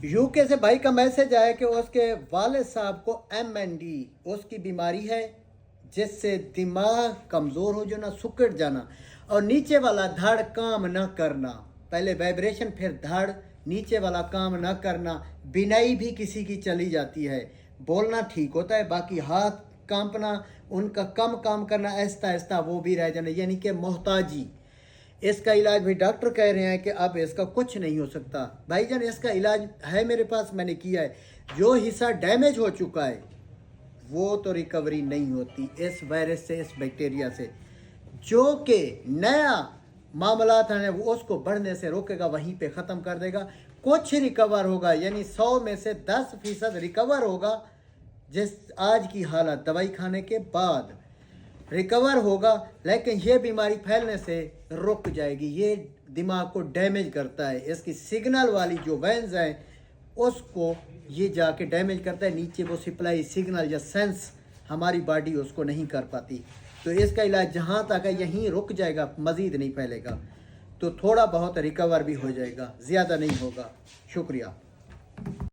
UK से भाई का मैसेज आया कि उसके वालिद साहब को MND उसकी बीमारी है, जिससे दिमाग कमज़ोर हो जाना, सुकड़ जाना और नीचे वाला धड़ काम ना करना। पहले वाइब्रेशन, फिर धड़, नीचे वाला काम ना करना। बिनाई भी किसी की चली जाती है, बोलना ठीक होता है, बाकी हाथ कांपना, उनका कम काम करना, ऐसा ऐसा वो भी रह जाना, यानी कि मोहताजी। इसका इलाज भी डॉक्टर कह रहे हैं कि अब इसका कुछ नहीं हो सकता। भाईजान इसका इलाज है मेरे पास, मैंने किया है। जो हिस्सा डैमेज हो चुका है वो तो रिकवरी नहीं होती इस वायरस से, इस बैक्टीरिया से। जो कि नया मामला है वो उसको बढ़ने से रोकेगा, वहीं पे ख़त्म कर देगा। कुछ रिकवर होगा, यानी 100 में से 10% रिकवर होगा। जिस आज की हालत दवाई खाने के बाद रिकवर होगा, लेकिन ये बीमारी फैलने से रुक जाएगी। ये दिमाग को डैमेज करता है, इसकी सिग्नल वाली जो वेन्स हैं उसको ये जाके डैमेज करता है। नीचे वो सप्लाई सिग्नल या सेंस हमारी बॉडी उसको नहीं कर पाती। तो इसका इलाज जहाँ तक है यहीं रुक जाएगा, मज़ीद नहीं फैलेगा। तो थोड़ा बहुत रिकवर भी हो जाएगा, ज़्यादा नहीं होगा। शुक्रिया।